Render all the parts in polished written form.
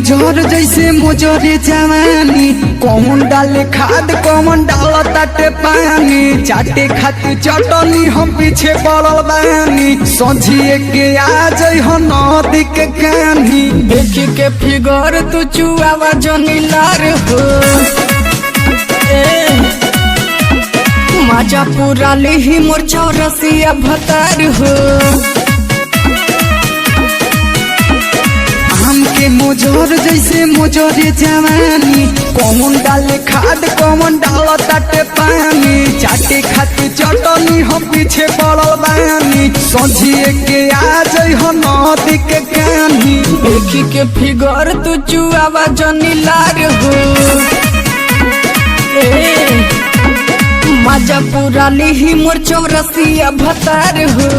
मोजर जैसे मोजरे जवानी, कौन डाले खाद कौन डाल ताटे पानी, चाटे खातिर चटनी हम पीछे पड़ल बानी, सझिए के आ जाइ हो नदी के कानी। देखी के फिगर तू चुआवा जनी लार हो, मजा पूरा लिही मोर चौरसिया भतार हो। हमके मोजर जैसे मोजरे जवानी, कौन डाले खाद कौन डाल ताटे पानी, चाटे खातिर चटनी हम पीछे पड़ल बानी, सझिए के आ जाइ हो नदी के कानी। देखी के फिगर तू चुआवा जनी लार हो, मजा पूरा लिही मोर चौरसिया भतार हो।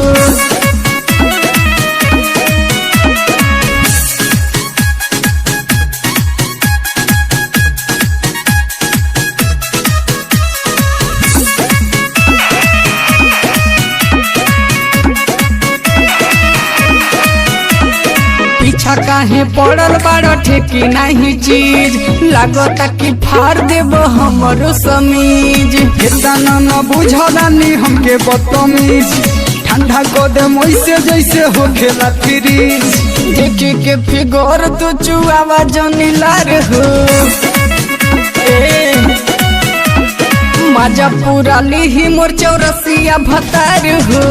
पीछा काहे पड़ल बाड़ ठेकी नहीं चीज, लागता कि फाड़ देब हमरो समीज। इतना न बुझलानी हमके बदतमीज, ठंडा को दे मोइसे जैसे हो खेला फ्रीज। देखी के फिगर तू चुआवा जनी लार हो, मजा पूरा लिही मोर चौरसिया भतार हो।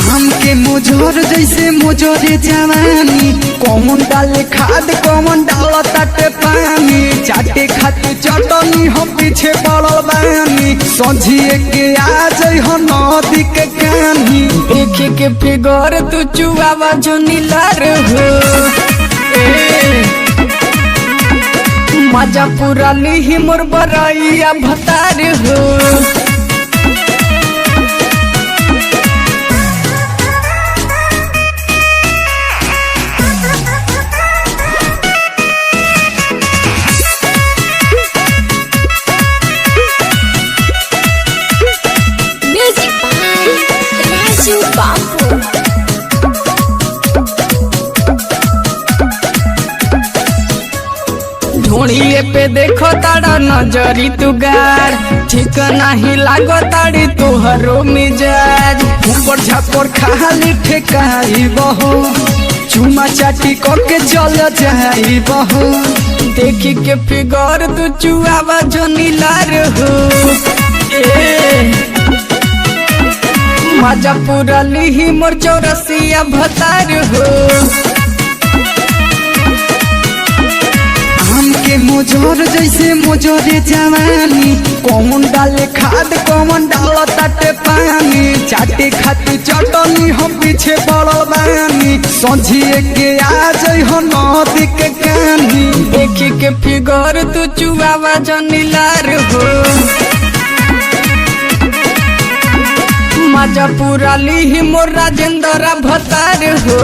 हमके मोजर जैसे मोजरे जवानी, कौन डाले खाद कौन डाल ताटे पानी, चाटे खातिर चटनी हम पीछे पड़ल बानी, सझिए के आ जाइ हो नदी के कानी। देखी के फिगर तू चुआवा जनी लार हो, मजा पूरा लिही मोर बरैया भतार हो। ढोड़िए पे देखो तारा नजरी तू गार, ठीक नहीं लागो ताड़ी तोहरो मिजाज। ऊपर झापर खाली ठेकाई बहो, चुमा चाटी करके चल जाई बहो। देखी के फिगर तू चुआवा जनी लार हो, मजा पूरा लिही मोर चौरसिया भतार हो। हमके मोजर जैसे मोजरे जवानी, कौन डाले खाद कौन डाल ताटे पानी, चाटे खातिर चटनी हम पीछे पड़ल बानी, सझिए के आ जाइ हो नदी के कानी। देखी के फिगर तू चुआवा जनी लार हो, मजा पूरा लिही मोर राजेंद्र भतार हो।